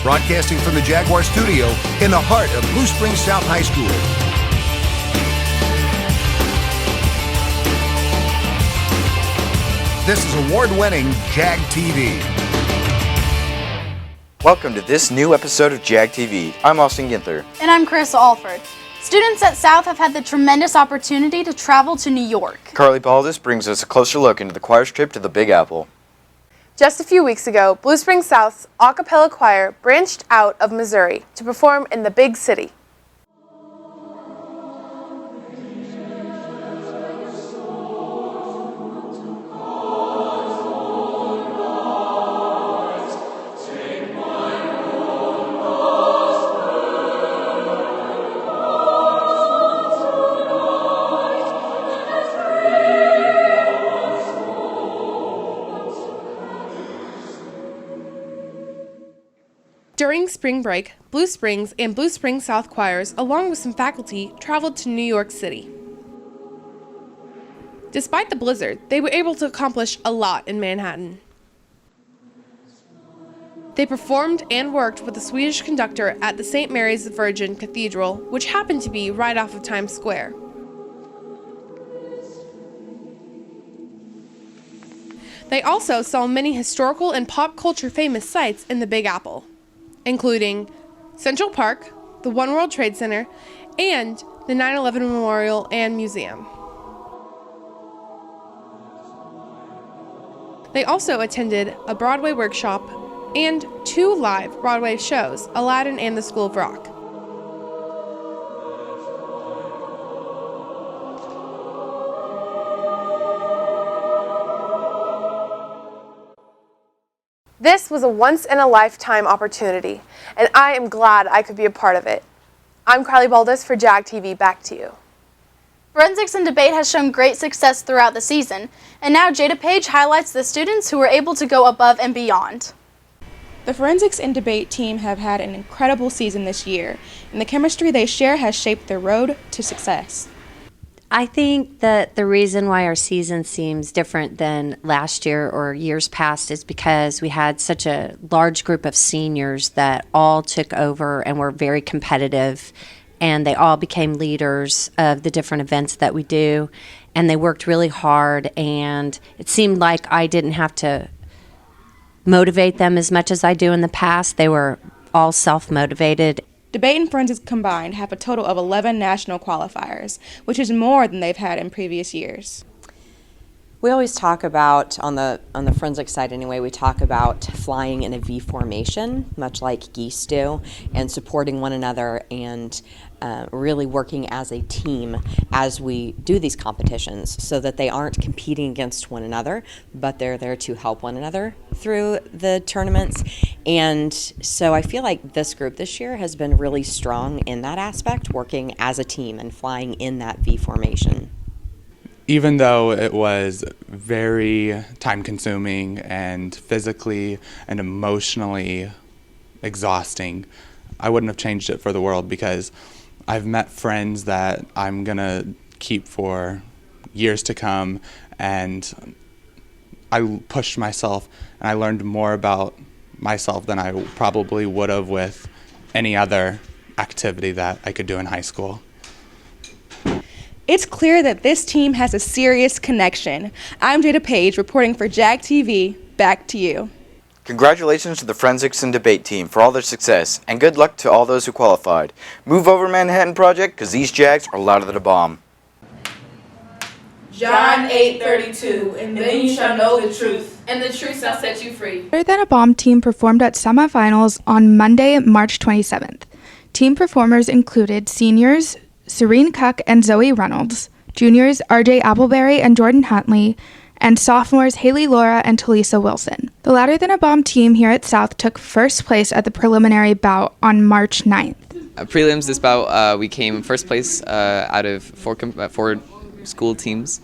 broadcasting from the Jaguar studio in the heart of Blue Springs South High School. This is award-winning Jag TV. Welcome to this new episode of Jag TV. I'm Austin Ginther. And I'm Carissa Alford. Students at South have had the tremendous opportunity to travel to New York. Carly Baldus brings us a closer look into the choir's trip to the Big Apple. Just a few weeks ago, Blue Springs South's a cappella choir branched out of Missouri to perform in the big city. During spring break, Blue Springs and Blue Springs South choirs, along with some faculty, traveled to New York City. Despite the blizzard, they were able to accomplish a lot in Manhattan. They performed and worked with the Swedish conductor at the St. Mary's Virgin Cathedral, which happened to be right off of Times Square. They also saw many historical and pop culture famous sites in the Big Apple, including Central Park, the One World Trade Center, and the 9/11 Memorial and Museum. They also attended a Broadway workshop and 2 live Broadway shows, Aladdin and the School of Rock. This was a once-in-a-lifetime opportunity, and I am glad I could be a part of it. I'm Carly Baldus for Jag TV. Back to you. Forensics and debate has shown great success throughout the season, and now Jada Page highlights the students who were able to go above and beyond. The Forensics and Debate team have had an incredible season this year, and the chemistry they share has shaped their road to success. I think that the reason why our season seems different than last year or years past is because we had such a large group of seniors that all took over and were very competitive, and they all became leaders of the different events that we do, and they worked really hard, and it seemed like I didn't have to motivate them as much as I do in the past. They were all self-motivated. Debate and Forensics combined have a total of 11 national qualifiers, which is more than they've had in previous years. We always talk about, on the forensic side anyway, we talk about flying in a V formation, much like geese do, and supporting one another and really working as a team as we do these competitions so that they aren't competing against one another, but they're there to help one another through the tournaments. And so I feel like this group this year has been really strong in that aspect, working as a team and flying in that V formation. Even though it was very time-consuming and physically and emotionally exhausting, I wouldn't have changed it for the world because I've met friends that I'm going to keep for years to come, and I pushed myself and I learned more about myself than I probably would have with any other activity that I could do in high school. It's clear that this team has a serious connection. I'm Jada Page reporting for Jag TV. Back to you. Congratulations to the Forensics and Debate team for all their success, and good luck to all those who qualified. Move over Manhattan Project, because these Jags are louder than a bomb. John 8:32, and then you shall know the truth, and the truth shall set you free. Louder Than a Bomb team performed at semifinals on Monday, March 27th. Team performers included seniors Serene Cuck and Zoe Reynolds, juniors RJ Appleberry and Jordan Huntley, and sophomores Haley Laura and Talisa Wilson. The Louder Than a Bomb team here at South took first place at the preliminary bout on March 9th. Prelims this bout, we came first place out of four school teams,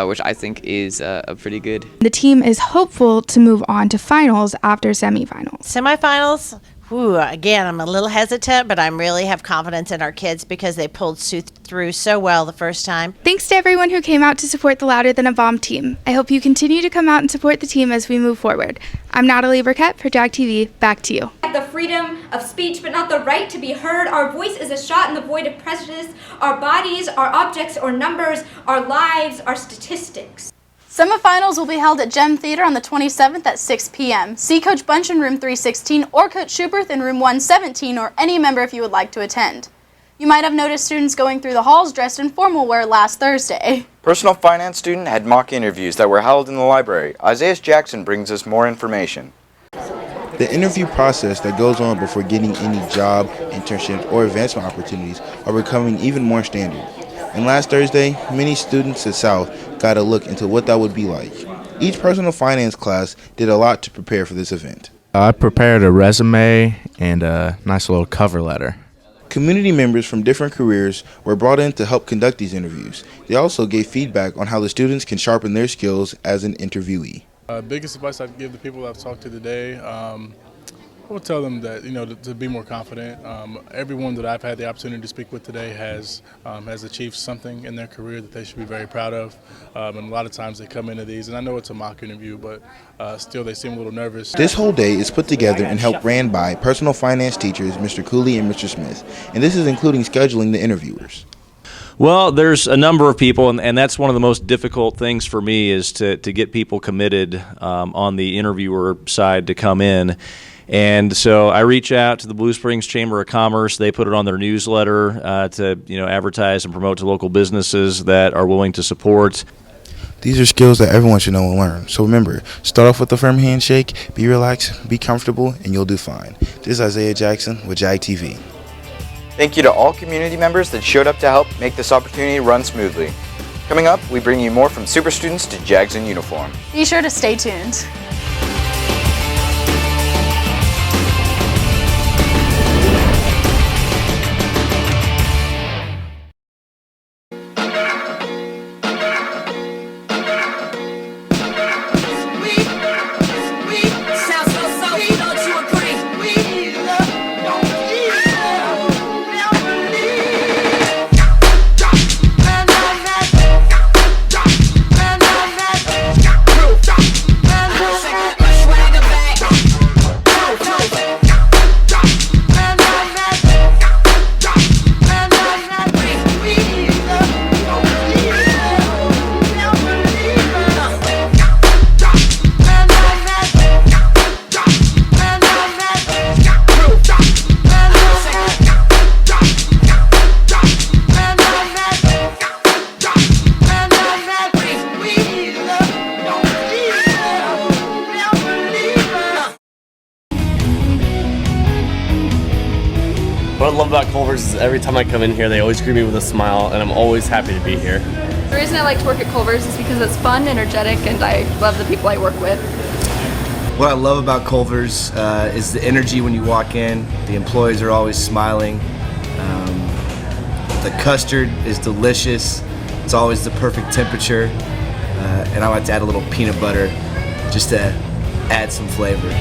which I think is a pretty good. The team is hopeful to move on to finals after semifinals. Semifinals? Again, I'm a little hesitant, but I really have confidence in our kids because they pulled through so well the first time. Thanks to everyone who came out to support the Louder Than a Bomb team. I hope you continue to come out and support the team as we move forward. I'm Natalie Burkett for Jag TV. Back to you. the freedom of speech, but not the right to be heard. Our voice is a shot in the void of prejudice. Our bodies are objects or numbers. Our lives are statistics. Semifinals will be held at Gem Theater on the 27th at 6 p.m. See Coach Bunch in room 316 or Coach Schuberth in room 117 or any member if you would like to attend. You might have noticed students going through the halls dressed in formal wear last Thursday. Personal finance student had mock interviews that were held in the library. Isaiah Jackson brings us more information. The interview process that goes on before getting any job, internship, or advancement opportunities are becoming even more standard. And last Thursday, many students at South got a look into what that would be like. Each personal finance class did a lot to prepare for this event. I prepared a resume and a nice little cover letter. Community members from different careers were brought in to help conduct these interviews. They also gave feedback on how the students can sharpen their skills as an interviewee. Biggest advice I'd give the people I've talked to today, I would tell them that, to be more confident. Everyone that I've had the opportunity to speak with today has achieved something in their career that they should be very proud of. And a lot of times they come into these, and I know it's a mock interview, but still they seem a little nervous. This whole day is put together and helped ran by personal finance teachers Mr. Cooley and Mr. Smith, and this is including scheduling the interviewers. Well, there's a number of people, and that's one of the most difficult things for me is to get people committed on the interviewer side to come in. And so I reach out to the Blue Springs Chamber of Commerce. They put it on their newsletter to advertise and promote to local businesses that are willing to support. These are skills that everyone should know and learn. So remember, start off with a firm handshake, be relaxed, be comfortable, and you'll do fine. This is Isaiah Jackson with Jag TV. Thank you to all community members that showed up to help make this opportunity run smoothly. Coming up, we bring you more from super students to Jags in uniform. Be sure to stay tuned. What I love about Culver's is every time I come in here, they always greet me with a smile, and I'm always happy to be here. The reason I like to work at Culver's is because it's fun, energetic, and I love the people I work with. What I love about Culver's is the energy when you walk in. The employees are always smiling. The custard is delicious. It's always the perfect temperature. And I like to add a little peanut butter just to add some flavor.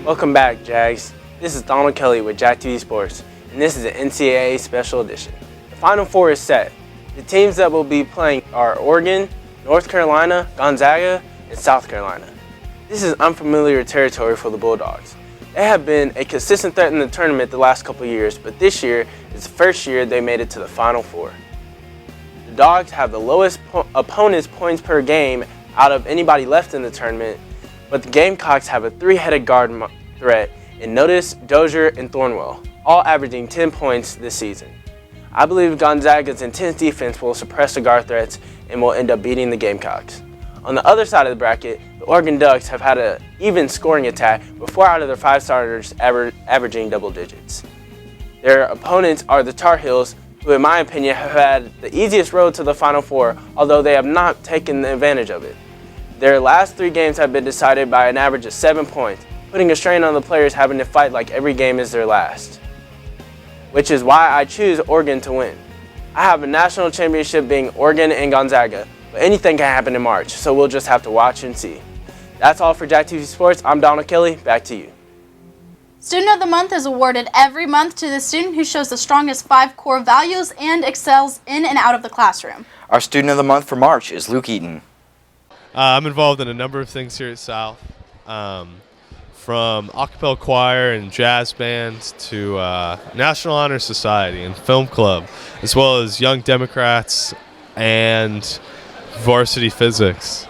Welcome back, Jags. This is Donald Kelly with Jag TV Sports, and this is an NCAA Special Edition. The Final Four is set. The teams that will be playing are Oregon, North Carolina, Gonzaga, and South Carolina. This is unfamiliar territory for the Bulldogs. They have been a consistent threat in the tournament the last couple years, but this year is the first year they made it to the Final Four. The Dogs have the lowest opponent's points per game out of anybody left in the tournament, but the Gamecocks have a three-headed guard threat in Notice, Dozier, and Thornwell, all averaging 10 points this season. I believe Gonzaga's intense defense will suppress the guard threats and will end up beating the Gamecocks. On the other side of the bracket, the Oregon Ducks have had an even scoring attack with 4 out of their 5 starters averaging double digits. Their opponents are the Tar Heels, who in my opinion have had the easiest road to the Final Four, although they have not taken advantage of it. Their last 3 games have been decided by an average of 7 points, putting a strain on the players having to fight like every game is their last. Which is why I choose Oregon to win. I have a national championship being Oregon and Gonzaga, but anything can happen in March, so we'll just have to watch and see. That's all for Jag TV Sports. I'm Donald Kelly. Back to you. Student of the Month is awarded every month to the student who shows the strongest 5 core values and excels in and out of the classroom. Our Student of the Month for March is Luke Eaton. I'm involved in a number of things here at South, from a cappella choir and jazz bands to National Honor Society and Film Club, as well as Young Democrats and varsity physics.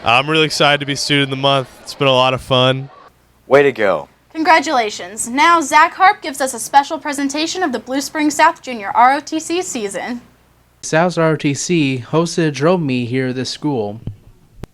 I'm really excited to be Student of the Month. It's been a lot of fun. Way to go. Congratulations. Now Zach Harp gives us a special presentation of the Blue Springs South Junior ROTC season. South's ROTC hosted a drill meet here at this school.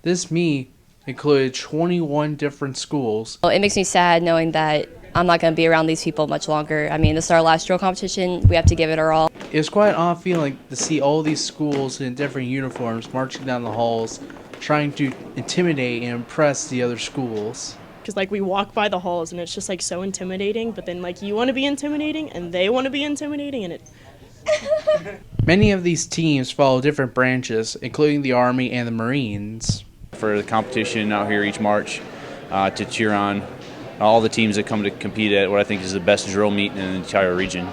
This meet included 21 different schools. It makes me sad knowing that I'm not going to be around these people much longer. I mean, this is our last drill competition. We have to give it our all. It was quite an odd feeling to see all these schools in different uniforms marching down the halls, trying to intimidate and impress the other schools. Because like we walk by the halls and it's just like so intimidating, but then like you want to be intimidating and they want to be intimidating and it... Many of these teams follow different branches, including the Army and the Marines. For the competition out here each March to cheer on all the teams that come to compete at what I think is the best drill meet in the entire region.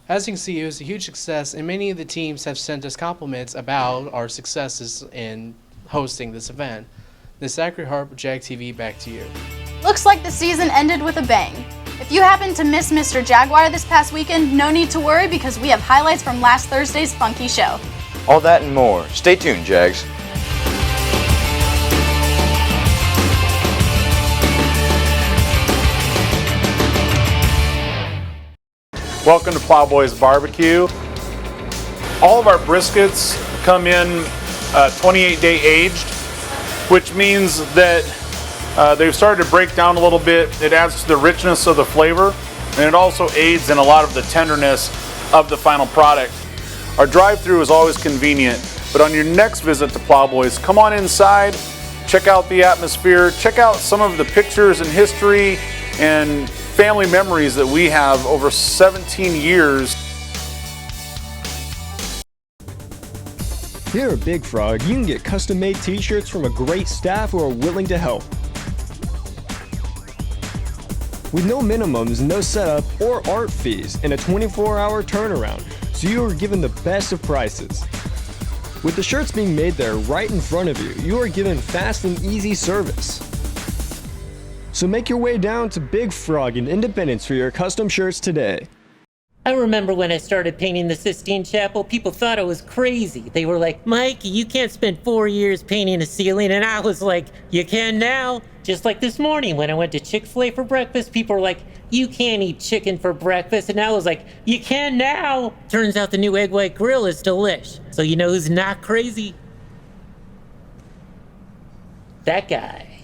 As you can see, it was a huge success, and many of the teams have sent us compliments about our successes in hosting this event. The Zachary Harp, Jag TV, back to you. Looks like the season ended with a bang. If you happen to miss Mr. Jaguar this past weekend, no need to worry because we have highlights from last Thursday's funky show. All that and more. Stay tuned, Jags. Welcome to Plowboys Barbecue. All of our briskets come in 28-day aged, which means that they've started to break down a little bit. It adds to the richness of the flavor, and it also aids in a lot of the tenderness of the final product. Our drive-through is always convenient, but on your next visit to Plowboys, come on inside, check out the atmosphere, check out some of the pictures and history and family memories that we have over 17 years. Here at Big Frog, you can get custom-made t-shirts from a great staff who are willing to help. With no minimums, no setup, or art fees, and a 24-hour turnaround, so you are given the best of prices. With the shirts being made there right in front of you, you are given fast and easy service. So make your way down to Big Frog in Independence for your custom shirts today. I remember when I started painting the Sistine Chapel, people thought I was crazy. They were like, Mikey, you can't spend 4 years painting a ceiling. And I was like, you can now. Just like this morning when I went to Chick-fil-A for breakfast, people were like, you can't eat chicken for breakfast. And I was like, you can now. Turns out the new egg white grill is delish. So you know who's not crazy? That guy.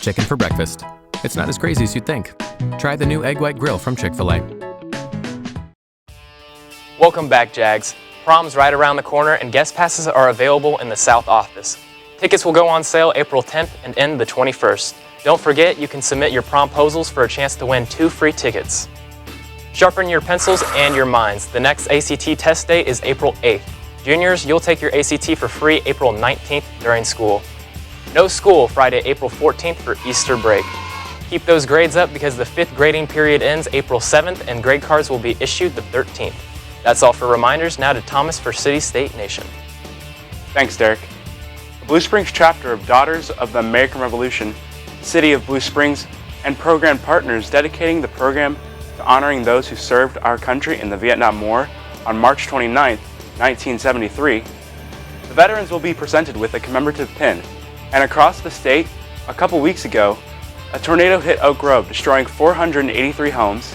Chicken for breakfast. It's not as crazy as you'd think. Try the new egg white grill from Chick-fil-A. Welcome back, Jags. Prom's right around the corner and guest passes are available in the South office. Tickets will go on sale April 10th and end the 21st. Don't forget, you can submit your promposals for a chance to win 2 free tickets. Sharpen your pencils and your minds. The next ACT test day is April 8th. Juniors, you'll take your ACT for free April 19th during school. No school Friday, April 14th for Easter break. Keep those grades up because the 5th grading period ends April 7th and grade cards will be issued the 13th. That's all for reminders. Now to Thomas for City, State, Nation. Thanks, Derek. The Blue Springs chapter of Daughters of the American Revolution, City of Blue Springs, and program partners dedicating the program to honoring those who served our country in the Vietnam War on March 29, 1973. The veterans will be presented with a commemorative pin. And across the state, a couple weeks ago, a tornado hit Oak Grove, destroying 483 homes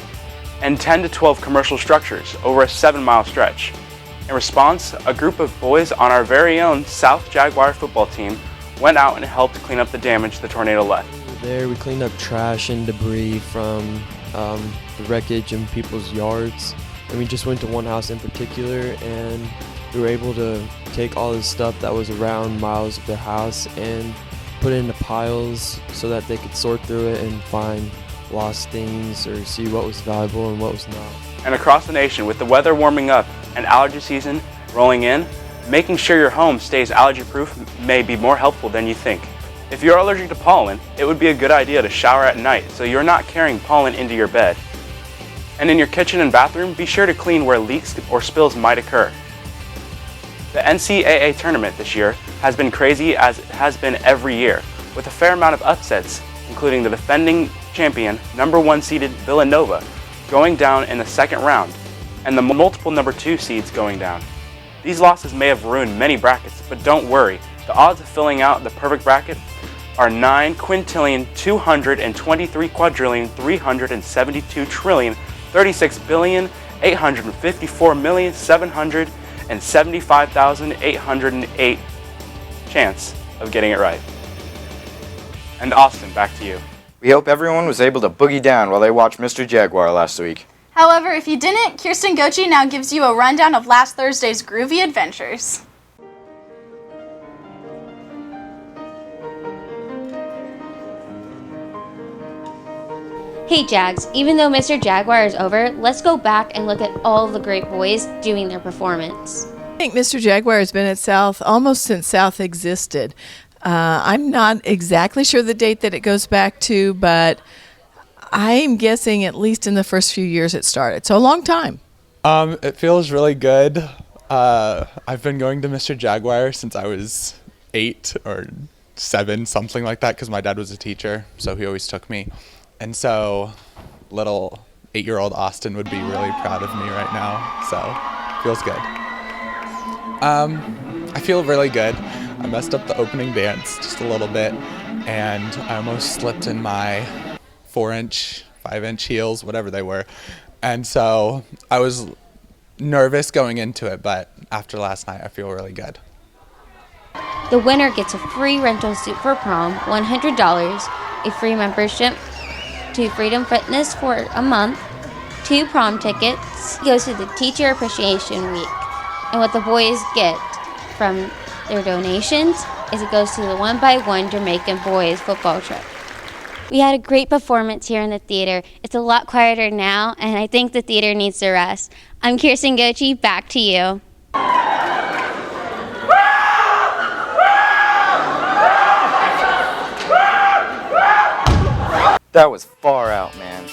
and 10 to 12 commercial structures over a 7-mile stretch. In response, a group of boys on our very own South Jaguar football team went out and helped clean up the damage the tornado left. There we cleaned up trash and debris from the wreckage in people's yards. And we just went to one house in particular, and we were able to take all the stuff that was around miles of their house and put it into piles so that they could sort through it and find lost things or see what was valuable and what was not. And across the nation, with the weather warming up and allergy season rolling in, making sure your home stays allergy-proof may be more helpful than you think. If you're allergic to pollen, it would be a good idea to shower at night so you're not carrying pollen into your bed. And in your kitchen and bathroom, be sure to clean where leaks or spills might occur. The NCAA tournament this year has been crazy, as it has been every year, with a fair amount of upsets, including the defending champion, number 1 seeded Villanova, going down in the second round, and the multiple number 2 seeds going down. These losses may have ruined many brackets, but don't worry. The odds of filling out the perfect bracket are 9 quintillion, 223 quadrillion, 372 trillion, 36 billion, 854 million, 775,808 chance of getting it right. And Austin, back to you. We hope everyone was able to boogie down while they watched Mr. Jaguar last week. However, if you didn't, Kirsten Gochi now gives you a rundown of last Thursday's groovy adventures. Hey Jags, even though Mr. Jaguar is over, let's go back and look at all the great boys doing their performance. I think Mr. Jaguar has been at South almost since South existed. I'm not exactly sure the date that it goes back to, but I'm guessing at least in the first few years it started. So a long time. It feels really good. I've been going to Mr. Jaguar since I was 8 or 7, something like that, because my dad was a teacher, so he always took me. And so little 8-year-old Austin would be really proud of me right now, so feels good. I feel really good. I messed up the opening dance just a little bit, and I almost slipped in my 4-inch, 5-inch heels, whatever they were. And so I was nervous going into it, but after last night, I feel really good. The winner gets a free rental suit for prom, $100, a free membership to Freedom Fitness for a month, 2 prom tickets, goes to the Teacher Appreciation Week. And what the boys get from their donations is it goes to the 1x1 Jamaican boys football trip. We had a great performance here in the theater. It's a lot quieter now, and I think the theater needs to rest. I'm Kirsten Gochi, back to you. That was far out, man.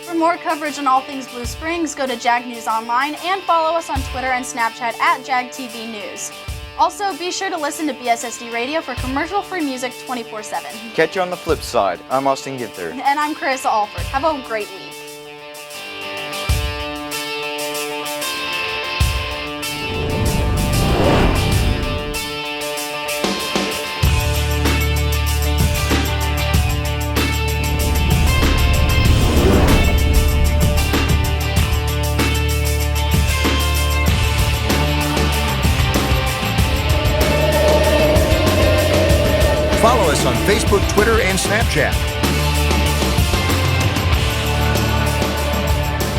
For more coverage on all things Blue Springs, go to Jag News Online and follow us on Twitter and Snapchat at Jag TV News. Also, be sure to listen to BSSD Radio for commercial-free music 24/7. Catch you on the flip side. I'm Austin Ginther. And I'm Carissa Alford. Have a great week. Follow us on Facebook, Twitter, and Snapchat.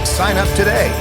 Sign up today.